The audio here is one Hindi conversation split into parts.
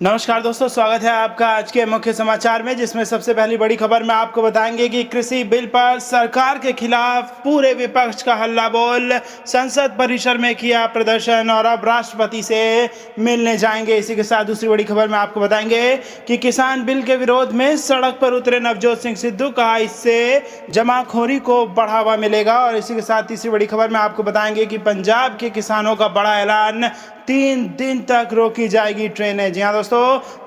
नमस्कार दोस्तों, स्वागत है आपका आज के मुख्य समाचार में, जिसमें सबसे पहली बड़ी खबर में आपको बताएंगे कि कृषि बिल पर सरकार के खिलाफ पूरे विपक्ष का हल्ला बोल। संसद परिसर में किया प्रदर्शन और अब राष्ट्रपति से मिलने जाएंगे। इसी के साथ दूसरी बड़ी खबर में आपको बताएंगे कि किसान बिल के विरोध में सड़क पर उतरे नवजोत सिंह सिद्धू, कहा इससे जमाखोरी को बढ़ावा मिलेगा। और इसी के साथ तीसरी बड़ी खबर में आपको बताएंगे कि पंजाब के किसानों का बड़ा ऐलान, 3 दिन तक रोकी जाएगी ट्रेनें। जी हाँ दोस्तों,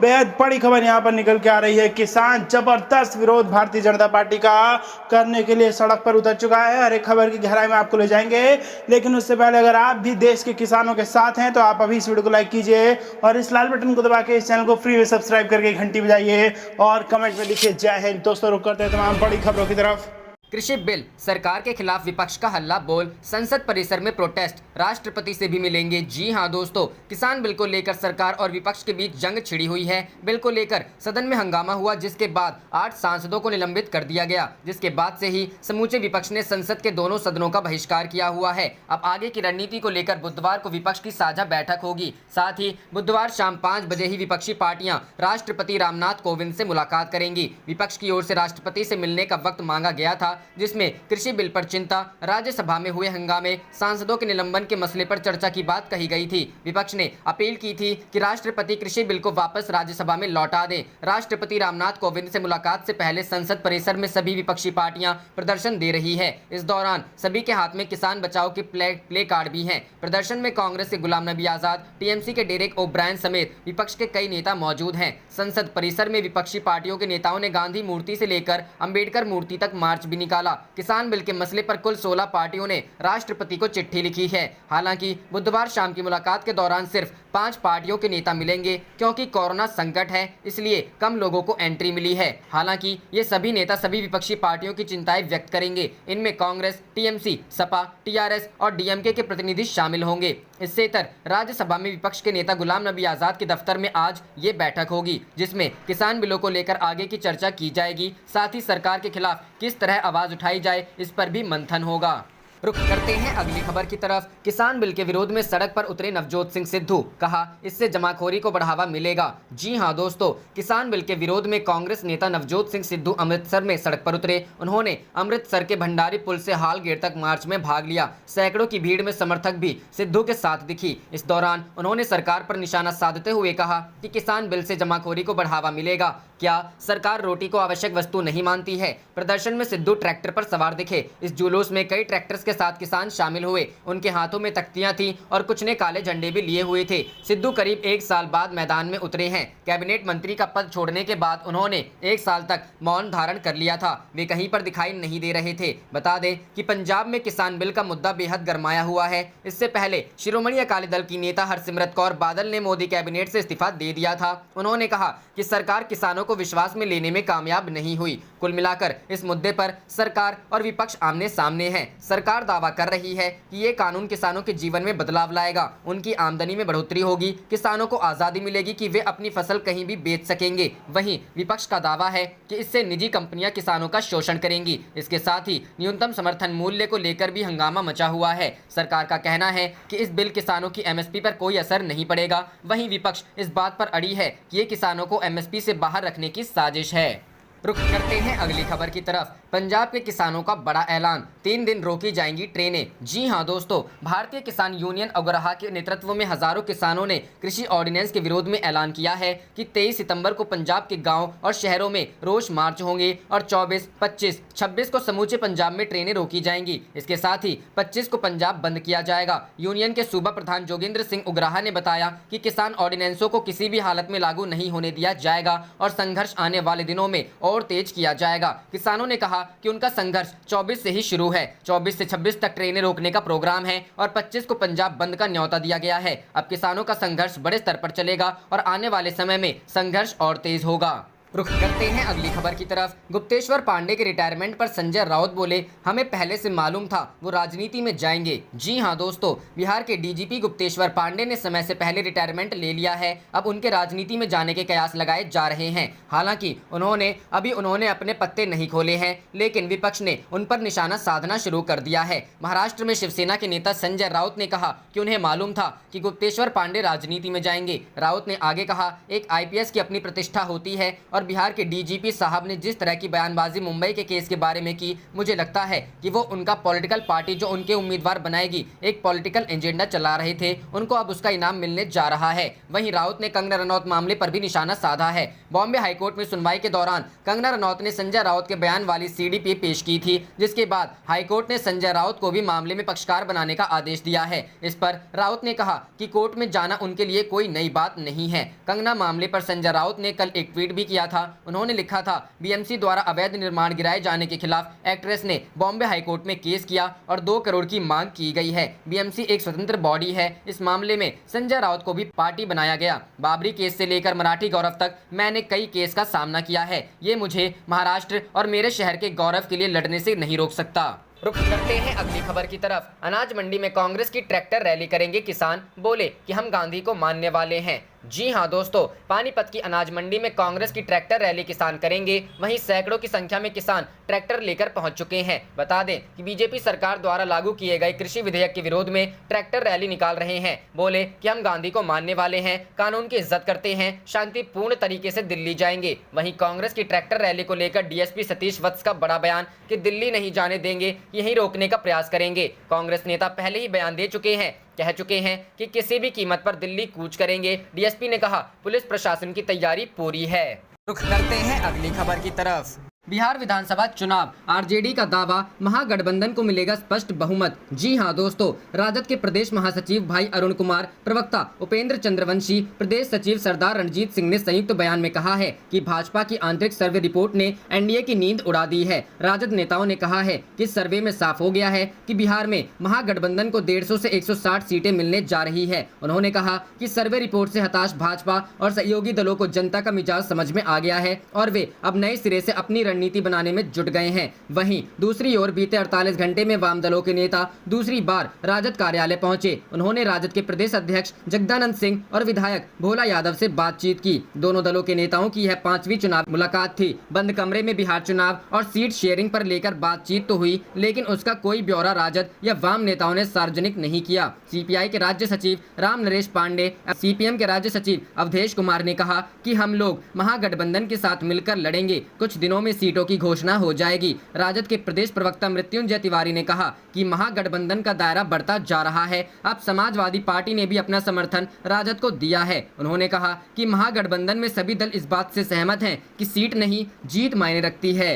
बेहद बड़ी खबर यहाँ पर निकल के आ रही है। किसान जबरदस्त विरोध भारतीय जनता पार्टी का करने के लिए सड़क पर उतर चुका है। हर एक खबर की गहराई में आपको ले जाएंगे, लेकिन उससे पहले अगर आप भी देश के किसानों के साथ हैं तो आप अभी इस वीडियो को लाइक कीजिए और इस लाल बटन को दबा के इस चैनल को फ्री में सब्सक्राइब करके घंटी बजाइए और कमेंट में लिखिए जय हिंद। दोस्तों, रुक करते हैं तमाम बड़ी खबरों की तरफ। कृषि बिल, सरकार के खिलाफ विपक्ष का हल्ला बोल, संसद परिसर में प्रोटेस्ट, राष्ट्रपति से भी मिलेंगे। जी हां दोस्तों, किसान बिल को लेकर सरकार और विपक्ष के बीच जंग छिड़ी हुई है। बिल को लेकर सदन में हंगामा हुआ, जिसके बाद 8 सांसदों को निलंबित कर दिया गया, जिसके बाद से ही समूचे विपक्ष ने संसद के दोनों सदनों का बहिष्कार किया हुआ है। अब आगे की रणनीति को लेकर बुधवार को विपक्ष की साझा बैठक होगी। साथ ही बुधवार शाम 5 बजे ही विपक्षी पार्टियां राष्ट्रपति रामनाथ कोविंद से मुलाकात करेंगी। विपक्ष की ओर से राष्ट्रपति से मिलने का वक्त मांगा गया था, जिसमें कृषि बिल पर चिंता, राज्यसभा में हुए हंगामे, सांसदों के निलंबन के मसले पर चर्चा की बात कही गई थी। विपक्ष ने अपील की थी कि राष्ट्रपति कृषि बिल को वापस राज्यसभा में लौटा दें। राष्ट्रपति रामनाथ कोविंद से मुलाकात से पहले संसद परिसर में सभी विपक्षी पार्टियां प्रदर्शन दे रही है। इस दौरान सभी के हाथ में किसान बचाओ के प्ले कार्ड भी हैं। प्रदर्शन में कांग्रेस के गुलाम नबी आजाद, टीएमसी के डेरेक ओब्रायन समेत विपक्ष के कई नेता मौजूद हैं। संसद परिसर में विपक्षी पार्टियों के नेताओं ने गांधी मूर्ति से लेकर अंबेडकर मूर्ति तक मार्च भी निकाला। किसान बिल के मसले पर कुल 16 पार्टियों ने राष्ट्रपति को चिट्ठी लिखी है। हालांकि बुधवार शाम की मुलाकात के दौरान सिर्फ 5 पार्टियों के नेता मिलेंगे, क्योंकि कोरोना संकट है, इसलिए कम लोगों को एंट्री मिली है। हालांकि ये सभी नेता सभी विपक्षी पार्टियों की चिंताएं व्यक्त करेंगे। इनमें कांग्रेस, टीएमसी, सपा, टीआरएस और डीएमके के प्रतिनिधि शामिल होंगे। इससे इतर राज्यसभा में विपक्ष के नेता गुलाम नबी आजाद के दफ्तर में आज ये बैठक होगी, जिसमें किसान बिलों को लेकर आगे की चर्चा की जाएगी। साथ ही सरकार के खिलाफ किस तरह आवाज उठाई जाए, इस पर भी मंथन होगा। रुख करते हैं अगली खबर की तरफ। किसान बिल के विरोध में सड़क पर उतरे नवजोत सिंह सिद्धू, कहा इससे जमाखोरी को बढ़ावा मिलेगा। जी हां दोस्तों, किसान बिल के विरोध में कांग्रेस नेता नवजोत सिंह सिद्धू अमृतसर में सड़क पर उतरे। उन्होंने अमृतसर के भंडारी पुल से हाल गेट तक मार्च में भाग लिया। सैकड़ों की भीड़ में समर्थक भी सिद्धू के साथ दिखी। इस दौरान उन्होंने सरकार पर निशाना साधते हुए कहा कि किसान बिल से जमाखोरी को बढ़ावा मिलेगा। क्या सरकार रोटी को आवश्यक वस्तु नहीं मानती है? प्रदर्शन में सिद्धू ट्रैक्टर पर सवार दिखे। इस जुलूस में कई ट्रैक्टर्स के साथ किसान शामिल हुए। उनके हाथों में तख्तियां थीं और कुछ ने काले झंडे भी लिए हुए थे। सिद्धू करीब 1 साल बाद मैदान में उतरे हैं। कैबिनेट मंत्री का पद छोड़ने के बाद उन्होंने 1 साल तक मौन धारण कर लिया था। वे कहीं पर दिखाई नहीं दे रहे थे। बता दें कि पंजाब में किसान बिल का मुद्दा बेहद गरमाया हुआ है। इससे पहले शिरोमणि अकाली दल की नेता हरसिमरत कौर बादल ने मोदी कैबिनेट से इस्तीफा दे दिया था। उन्होंने कहा कि सरकार किसानों को विश्वास में लेने में कामयाब नहीं हुई। कुल मिलाकर इस मुद्दे पर सरकार और विपक्ष आमने सामने हैं। सरकार दावा कर रही है कि ये कानून किसानों के जीवन में बदलाव लाएगा, उनकी आमदनी में बढ़ोतरी होगी, किसानों को आज़ादी मिलेगी कि वे अपनी फसल कहीं भी बेच सकेंगे। वहीं विपक्ष का दावा है कि इससे निजी कंपनियां किसानों का शोषण करेंगी। इसके साथ ही न्यूनतम समर्थन मूल्य को लेकर भी हंगामा मचा हुआ है। सरकार का कहना है कि इस बिल किसानों की एमएसपी पर कोई असर नहीं पड़ेगा। वहीं विपक्ष इस बात पर अड़ी है कि ये किसानों को एमएसपी से बाहर रखने की साजिश है। रुख करते हैं अगली खबर की तरफ। पंजाब के किसानों का बड़ा ऐलान, 3 दिन रोकी जाएंगी ट्रेनें। जी हां दोस्तों, भारतीय किसान यूनियन अगुराहा के नेतृत्व में हजारों किसानों ने कृषि ऑर्डिनेंस के विरोध में ऐलान किया है कि 23 सितंबर को पंजाब के गांव और शहरों में रोष मार्च होंगे और 24, 25, 26 को समूचे पंजाब में ट्रेनें रोकी जाएंगी। इसके साथ ही 25 को पंजाब बंद किया जाएगा। यूनियन के सूबा प्रधान जोगिंद्र सिंह उगराहा ने बताया कि किसान ऑर्डिनेंसों को किसी भी हालत में लागू नहीं होने दिया जाएगा और संघर्ष आने वाले दिनों में और तेज किया जाएगा। किसानों ने कहा कि उनका संघर्ष 24 से ही शुरू है। 24 से 26 तक ट्रेनें रोकने का प्रोग्राम है और 25 को पंजाब बंद का न्योता दिया गया है। अब किसानों का संघर्ष बड़े स्तर पर चलेगा और आने वाले समय में संघर्ष और तेज होगा। रुख करते हैं अगली खबर की तरफ। गुप्तेश्वर पांडे के रिटायरमेंट पर संजय राउत बोले, हमें पहले से मालूम था वो राजनीति में जाएंगे। जी हां दोस्तों, बिहार के डीजीपी गुप्तेश्वर पांडे ने समय से पहले रिटायरमेंट ले लिया है। अब उनके राजनीति में जाने के कयास लगाए जा रहे हैं। हालांकि उन्होंने अपने पत्ते नहीं खोले हैं, लेकिन विपक्ष ने उन पर निशाना साधना शुरू कर दिया है। महाराष्ट्र में शिवसेना के नेता संजय राउत ने कहा कि उन्हें मालूम था कि गुप्तेश्वर पांडे राजनीति में जाएंगे। राउत ने आगे कहा, एक IPS की अपनी प्रतिष्ठा होती है और बिहार के डीजीपी साहब ने जिस तरह की बयानबाजी मुंबई के केस के बारे में की, मुझे लगता है कि वो उनका पॉलिटिकल पार्टी जो उनके उम्मीदवार बनाएगी एक पॉलिटिकल एजेंडा चला रहे थे, उनको अब उसका इनाम मिलने जा रहा है। वहीं राउत ने कंगना रनौत मामले पर भी निशाना साधा है। बॉम्बे हाईकोर्ट में सुनवाई के दौरान कंगना रनौत ने संजय राउत के बयान वाली CD पेश की थी, जिसके बाद हाईकोर्ट ने संजय राउत को भी मामले में पक्षकार बनाने का आदेश दिया है। इस पर राउत ने कहा कि कोर्ट में जाना उनके लिए कोई नई बात नहीं है। कंगना मामले पर संजय राउत ने कल एक ट्वीट भी किया था। उन्होंने लिखा था, BMC द्वारा अवैध निर्माण गिराए जाने के खिलाफ एक्ट्रेस ने बॉम्बे हाईकोर्ट में केस किया और 2 करोड़ की मांग की गई है। BMC एक स्वतंत्र बॉडी है। इस मामले में संजय राउत को भी पार्टी बनाया गया। बाबरी केस से लेकर मराठी गौरव तक मैंने कई केस का सामना किया है। ये मुझे महाराष्ट्र और मेरे शहर के गौरव के लिए लड़ने से नहीं रोक सकता। रुख करते हैं अगली खबर की तरफ। अनाज मंडी में कांग्रेस की ट्रैक्टर रैली करेंगे किसान, बोले कि हम गांधी को मानने वाले हैं। जी हां दोस्तों, पानीपत की अनाज मंडी में कांग्रेस की ट्रैक्टर रैली किसान करेंगे। वहीं सैकड़ों की संख्या में किसान ट्रैक्टर लेकर पहुंच चुके हैं। बता दें कि बीजेपी सरकार द्वारा लागू किए गए कृषि विधेयक के विरोध में ट्रैक्टर रैली निकाल रहे हैं। बोले कि हम गांधी को मानने वाले हैं, कानून की इज्जत करते हैं, शांतिपूर्ण तरीके से दिल्ली जाएंगे। वहीं कांग्रेस की ट्रैक्टर रैली को लेकर DSP सतीश वत्स का बड़ा बयान कि दिल्ली नहीं जाने देंगे, यहीं रोकने का प्रयास करेंगे। कांग्रेस नेता पहले ही बयान दे चुके हैं, कह चुके हैं कि किसी भी कीमत पर दिल्ली कूच करेंगे। DSP ने कहा, पुलिस प्रशासन की तैयारी पूरी है। रुख करते हैं अगली खबर की तरफ। बिहार विधानसभा चुनाव, RJD का दावा, महागठबंधन को मिलेगा स्पष्ट बहुमत। जी हां दोस्तों, राजद के प्रदेश महासचिव भाई अरुण कुमार, प्रवक्ता उपेंद्र चंद्रवंशी, प्रदेश सचिव सरदार रणजीत सिंह ने संयुक्त बयान में कहा है कि भाजपा की आंतरिक सर्वे रिपोर्ट ने NDA की नींद उड़ा दी है। राजद नेताओं ने कहा है कि सर्वे में साफ हो गया है कि बिहार में महागठबंधन को 150 से 160 सीटें मिलने जा रही है। उन्होंने कहा कि सर्वे रिपोर्ट से हताश भाजपा और सहयोगी दलों को जनता का मिजाज समझ में आ गया है और वे अब नए सिरे से अपनी रणनीति बनाने में जुट गए हैं। वहीं दूसरी ओर बीते 48 घंटे में वाम दलों के नेता दूसरी बार राजद कार्यालय पहुंचे। उन्होंने राजद के प्रदेश अध्यक्ष जगदानंद सिंह और विधायक भोला यादव से बातचीत की। दोनों दलों के नेताओं की यह 5वीं चुनाव मुलाकात थी। बंद कमरे में बिहार चुनाव और सीट शेयरिंग पर लेकर बातचीत तो हुई, लेकिन उसका कोई ब्यौरा राजद या वाम नेताओं ने सार्वजनिक नहीं किया। CPI के राज्य सचिव राम नरेश पांडे, CPM के राज्य सचिव अवधेश कुमार ने कहा कि हम लोग महागठबंधन के साथ मिलकर लड़ेंगे, कुछ दिनों में सीटों की घोषणा हो जाएगी। राजद के प्रदेश प्रवक्ता मृत्युंजय तिवारी ने कहा कि महागठबंधन का दायरा बढ़ता जा रहा है। अब समाजवादी पार्टी ने भी अपना समर्थन राजद को दिया है। उन्होंने कहा कि महागठबंधन में सभी दल इस बात से सहमत हैं कि सीट नहीं, जीत मायने रखती है।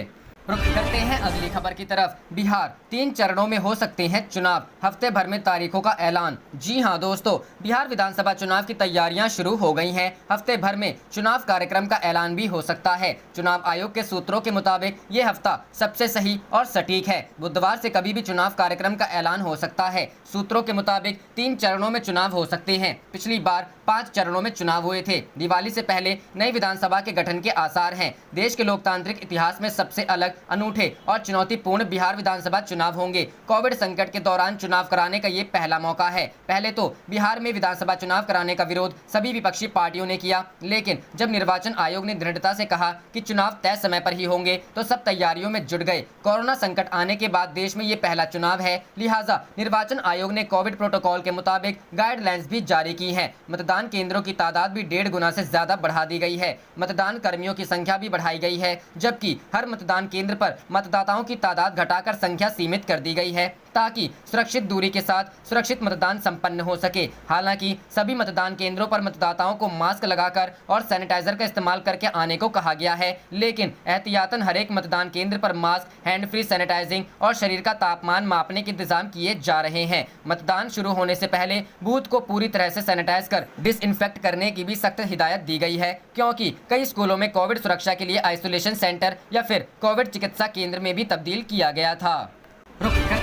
रुख करते हैं अगली खबर की तरफ। बिहार 3 चरणों में हो सकते हैं चुनाव, हफ्ते भर में तारीखों का ऐलान। जी हां दोस्तों, बिहार विधानसभा चुनाव की तैयारियां शुरू हो गई हैं। हफ्ते भर में चुनाव कार्यक्रम का ऐलान भी हो सकता है। चुनाव आयोग के सूत्रों के मुताबिक ये हफ्ता सबसे सही और सटीक है। बुधवार से कभी भी चुनाव कार्यक्रम का ऐलान हो सकता है। सूत्रों के मुताबिक 3 चरणों में चुनाव हो सकते हैं। पिछली बार 5 चरणों में चुनाव हुए थे। दिवाली से पहले नई विधानसभा के गठन के आसार हैं। देश के लोकतांत्रिक इतिहास में सबसे अलग, अनूठे और चुनौतीपूर्ण बिहार विधानसभा चुनाव होंगे। कोविड संकट के दौरान चुनाव कराने का ये पहला मौका है। पहले तो बिहार में विधानसभा चुनाव कराने का विरोध सभी विपक्षी पार्टियों ने किया, लेकिन जब निर्वाचन आयोग ने दृढ़ता से कहा कि चुनाव तय समय पर ही होंगे, तो सब तैयारियों में जुट गए। कोरोना संकट आने के बाद देश में ये पहला चुनाव है, लिहाजा निर्वाचन आयोग ने कोविड प्रोटोकॉल के मुताबिक गाइडलाइंस भी जारी की है। मतदान केंद्रों की तादाद भी 1.5 गुना से ज्यादा बढ़ा दी गई है। मतदान कर्मियों की संख्या भी बढ़ाई गई है, जबकि हर मतदान केंद्र पर मतदाताओं की तादाद घटाकर संख्या सीमित कर दी गई है, ताकि सुरक्षित दूरी के साथ सुरक्षित मतदान संपन्न हो सके। हालांकि सभी मतदान केंद्रों पर मतदाताओं को मास्क लगाकर और सैनिटाइजर का इस्तेमाल करके आने को कहा गया है, लेकिन एहतियातन हर एक मतदान केंद्र पर मास्क, हैंड फ्री सैनिटाइजिंग और शरीर का तापमान मापने के इंतजाम किए जा रहे हैं। मतदान शुरू होने से पहले बूथ को पूरी तरह से सैनिटाइज कर डिसइंफेक्ट करने की भी सख्त हिदायत दी गई है, क्योंकि कई स्कूलों में कोविड सुरक्षा के लिए आइसोलेशन सेंटर या फिर कोविड चिकित्सा केंद्र में भी तब्दील किया गया था।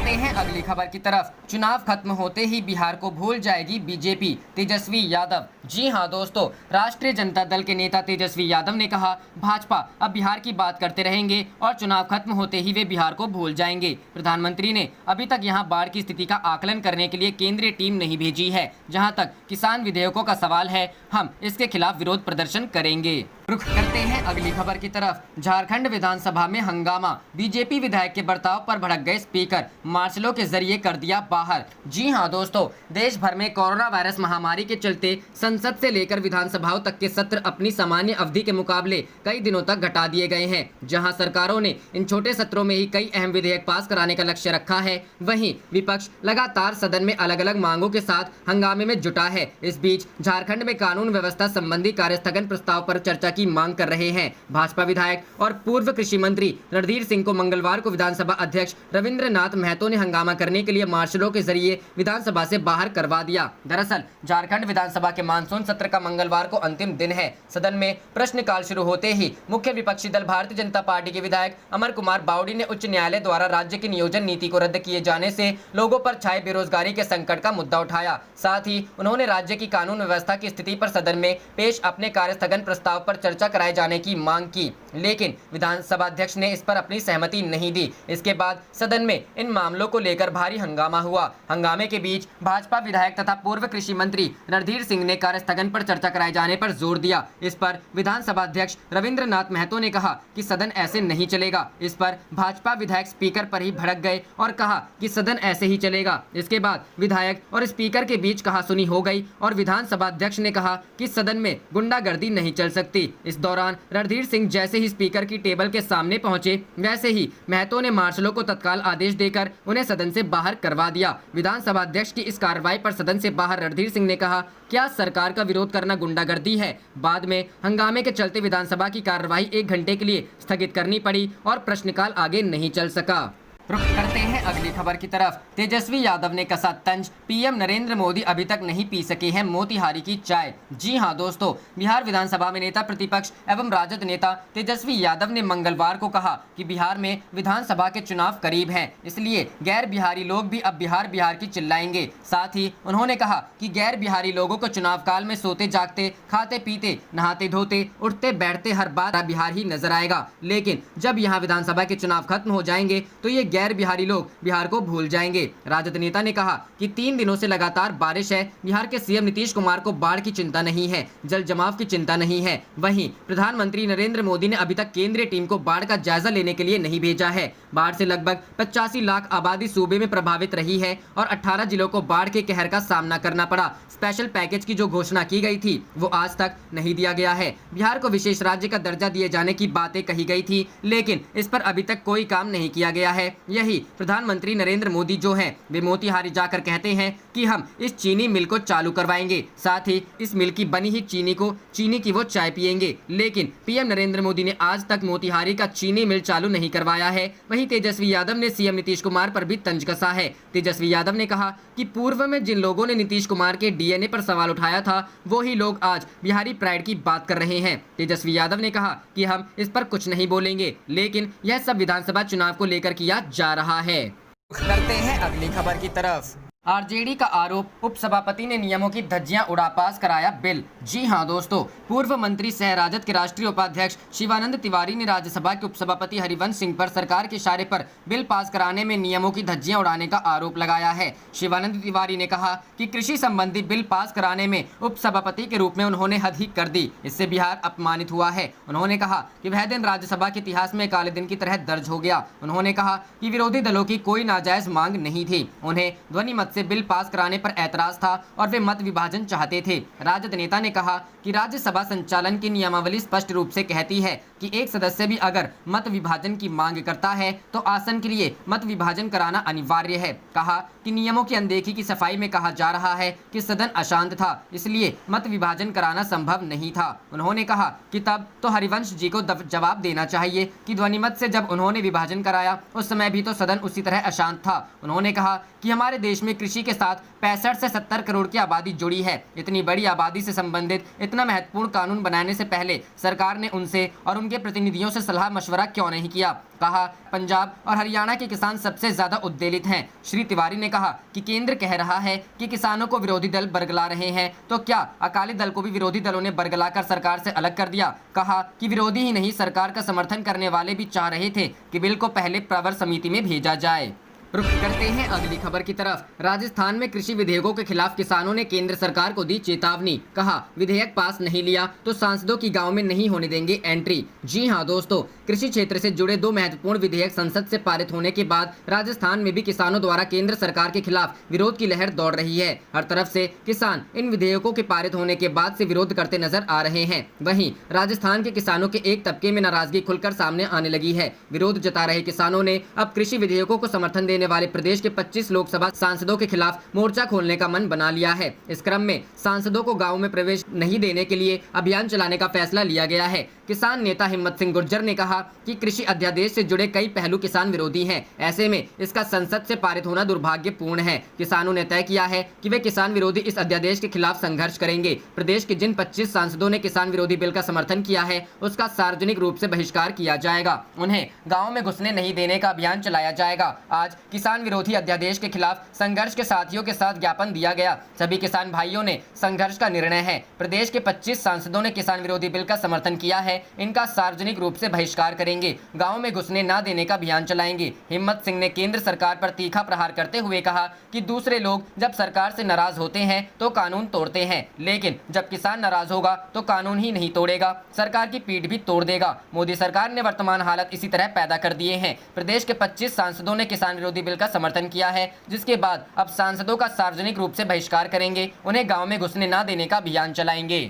करते हैं अगली खबर की तरफ। चुनाव खत्म होते ही बिहार को भूल जाएगी बीजेपी, तेजस्वी यादव। जी हां दोस्तों, राष्ट्रीय जनता दल के नेता तेजस्वी यादव ने कहा, भाजपा अब बिहार की बात करते रहेंगे और चुनाव खत्म होते ही वे बिहार को भूल जाएंगे। प्रधानमंत्री ने अभी तक यहां बाढ़ की स्थिति का आकलन करने के लिए केंद्रीय टीम नहीं भेजी है। जहां तक किसान विधेयकों का सवाल है, हम इसके खिलाफ विरोध प्रदर्शन करेंगे। रुख करते हैं अगली खबर की तरफ। झारखंड विधानसभा में हंगामा, बीजेपी विधायक के बर्ताव पर भड़क गए स्पीकर, मार्शलों के जरिए कर दिया बाहर। जी हां दोस्तों, देश भर में कोरोना वायरस महामारी के चलते संसद से लेकर विधानसभाओं तक के सत्र अपनी सामान्य अवधि के मुकाबले कई दिनों तक घटा दिए गए हैं। जहां सरकारों ने इन छोटे सत्रों में ही कई अहम विधेयक पास कराने का लक्ष्य रखा है, वहीं विपक्ष लगातार सदन में अलग अलग मांगों के साथ हंगामे में जुटा है। इस बीच झारखंड में कानून व्यवस्था संबंधी कार्यस्थगन प्रस्ताव पर चर्चा की मांग कर रहे हैं। भाजपा विधायक और पूर्व कृषि मंत्री रणधीर सिंह को मंगलवार को विधानसभा अध्यक्ष रविंद्रनाथ महतो ने हंगामा करने के लिए मार्शलों के जरिए विधानसभा से बाहर करवा दिया। दरअसल झारखंड विधानसभा के मानसून सत्र का मंगलवार को अंतिम दिन है। सदन में प्रश्नकाल शुरू होते ही मुख्य विपक्षी दल भारतीय जनता पार्टी के विधायक अमर कुमार बावड़ी ने उच्च न्यायालय द्वारा राज्य की नियोजन नीति को रद्द किए जाने से लोगों पर छाए बेरोजगारी के संकट का मुद्दा उठाया। साथ ही उन्होंने राज्य की कानून व्यवस्था की स्थिति पर सदन में पेश अपने कार्यस्थगन प्रस्ताव पर चर्चा कराए जाने की मांग की, लेकिन विधानसभा अध्यक्ष ने इस पर अपनी सहमति नहीं दी। इसके बाद सदन में इन मामलों को लेकर भारी हंगामा हुआ। हंगामे के बीच भाजपा विधायक तथा पूर्व कृषि मंत्री रणधीर सिंह ने कार्यस्थगन पर चर्चा कराए जाने पर जोर दिया। इस पर विधानसभा अध्यक्ष रविंद्रनाथ महतो ने कहा कि सदन ऐसे नहीं चलेगा। इस पर भाजपा विधायक स्पीकर पर ही भड़क गए और कहा कि सदन ऐसे ही चलेगा। इसके बाद विधायक और स्पीकर के बीच कहासुनी हो गई और विधानसभा अध्यक्ष ने कहा कि सदन में गुंडागर्दी नहीं चल सकती। इस दौरान रणधीर सिंह जैसे ही स्पीकर की टेबल के सामने पहुंचे, वैसे ही महतो ने मार्शलों को तत्काल आदेश देकर उन्हें सदन से बाहर करवा दिया। विधानसभा अध्यक्ष की इस कार्रवाई पर सदन से बाहर रणधीर सिंह ने कहा, क्या सरकार का विरोध करना गुंडागर्दी है? बाद में हंगामे के चलते विधानसभा की कार्यवाही 1 घंटे के लिए स्थगित करनी पड़ी और प्रश्नकाल आगे नहीं चल सका। रुख करते हैं अगली खबर की तरफ। तेजस्वी यादव ने कसा तंज, पीएम नरेंद्र मोदी अभी तक नहीं पी सके हैं मोतिहारी की चाय। जी हां दोस्तों, बिहार विधानसभा में नेता प्रतिपक्ष एवं राजद नेता तेजस्वी यादव ने मंगलवार को कहा कि बिहार में विधानसभा के चुनाव करीब हैं, इसलिए गैर बिहारी लोग भी अब बिहार बिहार की चिल्लाएंगे। साथ ही उन्होंने कहा कि गैर बिहारी लोगों को चुनाव काल में सोते जागते, खाते पीते, नहाते धोते, उठते बैठते हर बात बिहार ही नजर आएगा, लेकिन जब यहाँ विधानसभा के चुनाव खत्म हो जाएंगे तो ये गैर बिहारी लोग बिहार को भूल जाएंगे। राजद नेता ने कहा कि 3 दिनों से लगातार बारिश है। बिहार के सीएम नीतीश कुमार को बाढ़ की चिंता नहीं है, जल जमाव की चिंता नहीं है। वहीं प्रधानमंत्री नरेंद्र मोदी ने अभी तक केंद्रीय टीम को बाढ़ का जायजा लेने के लिए नहीं भेजा है। बाढ़ से लगभग 85 लाख आबादी सूबे में प्रभावित रही है और 18 जिलों को बाढ़ के कहर का सामना करना पड़ा। स्पेशल पैकेज की जो घोषणा की गई थी वो आज तक नहीं दिया गया है। बिहार को विशेष राज्य का दर्जा दिए जाने की बातें कही गई थी, लेकिन इस पर अभी तक कोई काम नहीं किया गया है। यही प्रधानमंत्री नरेंद्र मोदी जो हैं, वे मोतिहारी जाकर कहते हैं कि हम इस चीनी मिल को चालू करवाएंगे, साथ ही इस मिल की बनी ही चीनी की वो चाय पिएंगे, लेकिन पीएम नरेंद्र मोदी ने आज तक मोतिहारी का चीनी मिल चालू नहीं करवाया है। वहीं तेजस्वी यादव ने सीएम नीतीश कुमार पर भी तंज कसा है। तेजस्वी यादव ने कहा कि पूर्व में जिन लोगों ने नीतीश कुमार के डीएनए पर सवाल उठाया था, वो ही लोग आज बिहारी प्राइड की बात कर रहे हैं। तेजस्वी यादव ने कहा कि हम इस पर कुछ नहीं बोलेंगे, लेकिन यह सब विधानसभा चुनाव को लेकर किया जा रहा है। करते हैं अगली खबर की तरफ। आरजेडी का आरोप, उपसभापति ने नियमों की धज्जियां उड़ा पास कराया बिल। जी हां दोस्तों, पूर्व मंत्री सह राजद के राष्ट्रीय उपाध्यक्ष शिवानंद तिवारी ने राज्यसभा के उपसभापति हरिवंश सिंह पर सरकार के इशारे पर बिल पास कराने में नियमों की धज्जियां उड़ाने का आरोप लगाया है। शिवानंद तिवारी ने कहा कि कृषि संबंधी बिल पास कराने में उपसभापति के रूप में उन्होंने हद ही कर दी, इससे बिहार अपमानित हुआ है। उन्होंने कहा कि वह दिन राज्यसभा के इतिहास में काले दिन की तरह दर्ज हो गया। उन्होंने कहा कि विरोधी दलों की कोई नाजायज मांग नहीं थी, उन्हें ध्वनि मत से बिल पास कराने पर ऐतराज था और वे मत विभाजन चाहते थे। राजद नेता ने कहा कि राज्यसभा संचालन की नियमावली स्पष्ट रूप से कहती है कि एक सदस्य भी अगर मत विभाजन की मांग करता है तो आसन के लिए मत विभाजन कराना अनिवार्य है। कहा कि नियमों की अनदेखी की सफाई में कहा जा रहा है कि सदन अशांत था, इसलिए मत विभाजन कराना संभव नहीं था। उन्होंने कहा कि तब तो हरिवंश जी को जवाब देना चाहिए कि ध्वनिमत से जब उन्होंने विभाजन कराया उस समय भी तो सदन उसी तरह अशांत था। उन्होंने कहा कि हमारे देश में कृषि के साथ 65 से 70 करोड़ की आबादी जुड़ी है। इतनी बड़ी आबादी से संबंधित इतना महत्वपूर्ण कानून बनाने से पहले सरकार ने उनसे और उनके प्रतिनिधियों से सलाह मशवरा क्यों नहीं किया? कहा, पंजाब और हरियाणा के किसान सबसे ज्यादा उद्वेलित हैं। श्री तिवारी ने कहा कि केंद्र कह रहा है कि किसानों को विरोधी दल बरगला रहे हैं, तो क्या अकाली दल को भी विरोधी दलों ने बरगलाकर सरकार से अलग कर दिया? कहा कि विरोधी ही नहीं, सरकार का समर्थन करने वाले भी चाह रहे थे कि बिल को पहले प्रवर समिति में भेजा जाए। रुख करते हैं अगली खबर की तरफ। राजस्थान में कृषि विधेयकों के खिलाफ किसानों ने केंद्र सरकार को दी चेतावनी। कहा, विधेयक पास नहीं लिया तो सांसदों की गांव में नहीं होने देंगे एंट्री। जी हां दोस्तों, कृषि क्षेत्र से जुड़े 2 महत्वपूर्ण विधेयक संसद से पारित होने के बाद राजस्थान में भी किसानों द्वारा केंद्र सरकार के खिलाफ विरोध की लहर दौड़ रही है। हर तरफ से किसान इन विधेयकों के पारित होने के बाद से विरोध करते नजर आ रहे हैं। वहीं राजस्थान के किसानों के एक तबके में नाराजगी खुलकर सामने आने लगी है। विरोध जता रहे किसानों ने अब कृषि विधेयकों को समर्थन देने वाले प्रदेश के 25 लोकसभा सांसदों के खिलाफ मोर्चा खोलने का मन बना लिया है। इस क्रम में सांसदों को गांव में प्रवेश नहीं देने के लिए अभियान चलाने का फैसला लिया गया है। किसान नेता हिम्मत सिंह गुर्जर ने कहा कि कृषि अध्यादेश से जुड़े कई पहलू किसान विरोधी हैं। ऐसे में इसका संसद से पारित होना दुर्भाग्यपूर्ण है। किसानों ने तय किया है कि वे किसान विरोधी इस अध्यादेश के खिलाफ संघर्ष करेंगे। प्रदेश के जिन 25 सांसदों ने किसान विरोधी बिल का समर्थन किया है, उसका सार्वजनिक रूप से बहिष्कार किया जाएगा। उन्हें गाँव में घुसने नहीं देने का अभियान चलाया जाएगा। आज किसान विरोधी अध्यादेश के खिलाफ संघर्ष के साथियों के साथ ज्ञापन दिया गया। सभी किसान भाइयों ने संघर्ष का निर्णय है। प्रदेश के 25 सांसदों ने किसान विरोधी बिल का समर्थन किया है। इनका सार्वजनिक रूप से बहिष्कार करेंगे। गांव में घुसने न देने का अभियान चलाएंगे। हिम्मत सिंह ने केंद्र सरकार पर तीखा प्रहार करते हुए कहा कि दूसरे लोग जब सरकार से नाराज होते हैं तो कानून तोड़ते हैं, लेकिन जब किसान नाराज होगा तो कानून ही नहीं तोड़ेगा, सरकार की पीठ भी तोड़ देगा। मोदी सरकार ने वर्तमान हालत इसी तरह पैदा कर दिए हैं। प्रदेश के 25 सांसदों ने किसान विरोधी बिल का समर्थन किया है, जिसके बाद अब सांसदों का सार्वजनिक रूप से बहिष्कार करेंगे। उन्हें गांव में घुसने न देने का अभियान चलाएंगे।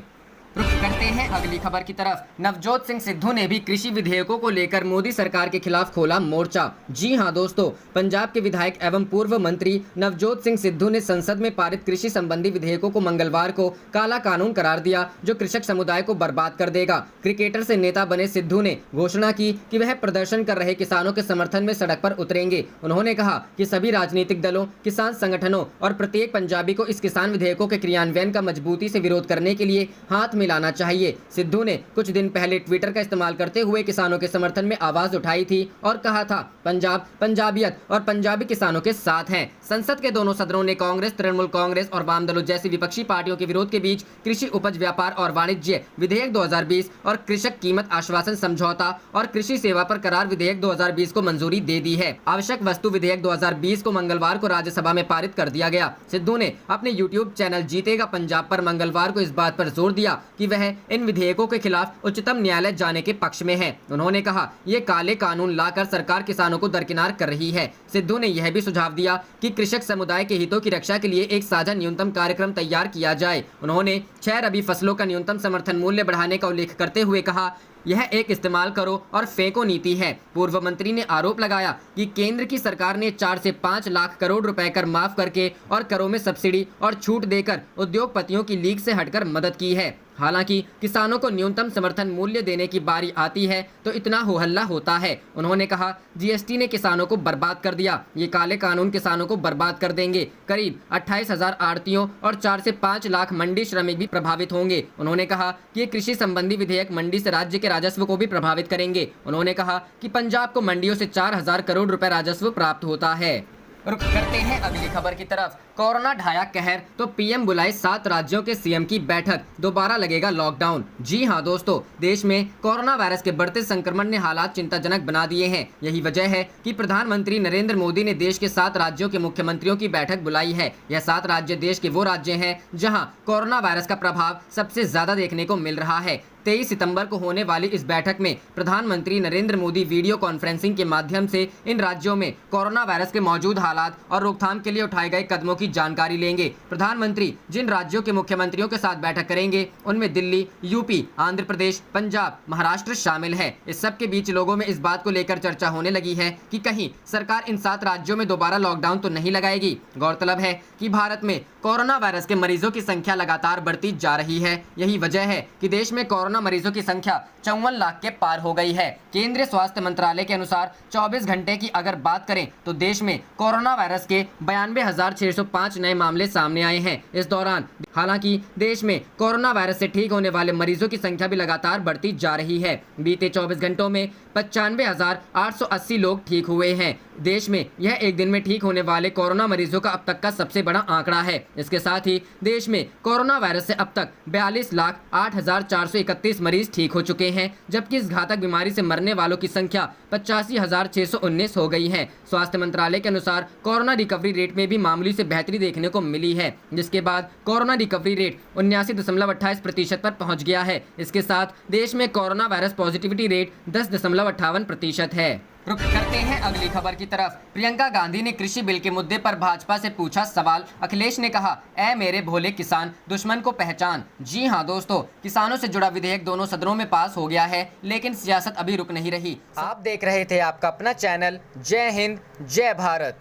रुख करते हैं अगली खबर की तरफ। नवजोत सिंह सिद्धू ने भी कृषि विधेयकों को लेकर मोदी सरकार के खिलाफ खोला मोर्चा। जी हां दोस्तों, पंजाब के विधायक एवं पूर्व मंत्री नवजोत सिंह सिद्धू ने संसद में पारित कृषि संबंधी विधेयकों को मंगलवार को काला कानून करार दिया, जो कृषक समुदाय को बर्बाद कर देगा। क्रिकेटर से नेता बने सिद्धू ने घोषणा की कि वह प्रदर्शन कर रहे किसानों के समर्थन में सड़क पर उतरेंगे। उन्होंने कहा कि सभी राजनीतिक दलों, किसान संगठनों और प्रत्येक पंजाबी को इस किसान विधेयकों के क्रियान्वयन का मजबूती से विरोध करने के लिए हाथ मिलाना चाहिए। सिद्धू ने कुछ दिन पहले ट्विटर का इस्तेमाल करते हुए किसानों के समर्थन में आवाज उठाई थी और कहा था, पंजाब पंजाबियत और पंजाबी किसानों के साथ हैं। संसद के दोनों सदनों ने कांग्रेस, तृणमूल कांग्रेस और वाम दलों जैसी विपक्षी पार्टियों के विरोध के बीच कृषि उपज व्यापार और वाणिज्य विधेयक 2020 और कृषक कीमत आश्वासन समझौता और कृषि सेवा पर करार विधेयक 2020 को मंजूरी दे दी है। आवश्यक वस्तु विधेयक 2020 को मंगलवार को राज्यसभा में पारित कर दिया गया। सिद्धू ने अपने यूट्यूब चैनल जीतेगा पंजाब पर मंगलवार को इस बात पर जोर दिया कि वह इन विधेयकों के खिलाफ उच्चतम न्यायालय जाने के पक्ष में है। उन्होंने कहा, ये काले कानून लाकर सरकार किसानों को दरकिनार कर रही है। सिद्धू ने यह भी सुझाव दिया कि कृषक समुदाय के हितों की रक्षा के लिए एक साझा न्यूनतम कार्यक्रम तैयार किया जाए। उन्होंने 6 रबी फसलों का न्यूनतम समर्थन मूल्य बढ़ाने का उल्लेख करते हुए कहा, यह एक इस्तेमाल करो और फेंको नीति है। पूर्व मंत्री ने आरोप लगाया कि केंद्र की सरकार ने 4 से 5 लाख करोड़ रुपए कर माफ करके और करों में सब्सिडी और छूट देकर उद्योगपतियों की लीक से हटकर मदद की है। हालांकि किसानों को न्यूनतम समर्थन मूल्य देने की बारी आती है तो इतना हो हल्ला होता है। उन्होंने कहा, जीएसटी ने किसानों को बर्बाद कर दिया। ये काले कानून किसानों को बर्बाद कर देंगे। करीब 28,000 आड़तियों और 4 से 5 लाख मंडी श्रमिक भी प्रभावित होंगे। उन्होंने कहा कि ये कृषि संबंधी विधेयक मंडी से राज्य के राजस्व को भी प्रभावित करेंगे। उन्होंने कहा कि पंजाब को मंडियों से 4,000 करोड़ रुपए राजस्व प्राप्त होता है। रुख करते हैं अगली खबर की तरफ। कोरोना ढाया कहर तो पीएम बुलाए 7 राज्यों के सीएम की बैठक, दोबारा लगेगा लॉकडाउन। जी हां दोस्तों, देश में कोरोना वायरस के बढ़ते संक्रमण ने हालात चिंताजनक बना दिए हैं। यही वजह है कि प्रधानमंत्री नरेंद्र मोदी ने देश के 7 राज्यों के मुख्यमंत्रियों की बैठक बुलाई है। यह 7 राज्य देश के वो राज्य हैं जहां कोरोना वायरस का प्रभाव सबसे ज्यादा देखने को मिल रहा है। 23 सितंबर को होने वाली इस बैठक में प्रधानमंत्री नरेंद्र मोदी वीडियो कॉन्फ्रेंसिंग के माध्यम से इन राज्यों में कोरोना वायरस के मौजूद हालात और रोकथाम के लिए उठाए गए कदमों की जानकारी लेंगे। प्रधानमंत्री जिन राज्यों के मुख्यमंत्रियों के साथ बैठक करेंगे उनमें दिल्ली, यूपी, आंध्र प्रदेश, पंजाब, महाराष्ट्र शामिल है। इस सब के बीच लोगों में इस बात को लेकर चर्चा होने लगी है कि कहीं सरकार इन 7 राज्यों में दोबारा लॉकडाउन तो नहीं लगाएगी। गौरतलब है कि भारत में कोरोना वायरस के मरीजों की संख्या लगातार बढ़ती जा रही है। यही वजह है कि देश में कोरोना मरीजों की संख्या 54 लाख के पार हो गई है। केंद्रीय स्वास्थ्य मंत्रालय के अनुसार 24 घंटे की अगर बात करें तो देश में कोरोना वायरस के 92,605 नए मामले सामने आए हैं। इस दौरान हालांकि देश में कोरोना वायरस से ठीक होने वाले मरीजों की संख्या भी लगातार बढ़ती जा रही है। बीते 24 घंटों में 95,880 लोग ठीक हुए हैं। देश में यह एक दिन में ठीक होने वाले कोरोना मरीजों का अब तक का सबसे बड़ा आंकड़ा है। इसके साथ ही देश में कोरोना वायरस से अब तक 42,08,431 मरीज ठीक हो चुके हैं, जबकि इस घातक बीमारी से मरने वालों की संख्या 85,619 हो गई है। स्वास्थ्य मंत्रालय के अनुसार कोरोना रिकवरी रेट में भी मामूली से बेहतरी देखने को मिली है, जिसके बाद कोरोना रिकवरी रेट 79.28% पर पहुंच गया है। इसके साथ देश में कोरोना वायरस पॉजिटिविटी रेट 10.58% है। रुक करते हैं अगली खबर की तरफ। प्रियंका गांधी ने कृषि बिल के मुद्दे पर भाजपा से पूछा सवाल। अखिलेश ने कहा, ऐ मेरे भोले किसान, दुश्मन को पहचान। जी हां दोस्तों, किसानों से जुड़ा विधेयक दोनों सदनों में पास हो गया है, लेकिन सियासत अभी रुक नहीं रही। आप देख रहे थे आपका अपना चैनल जय हिंद जय भारत।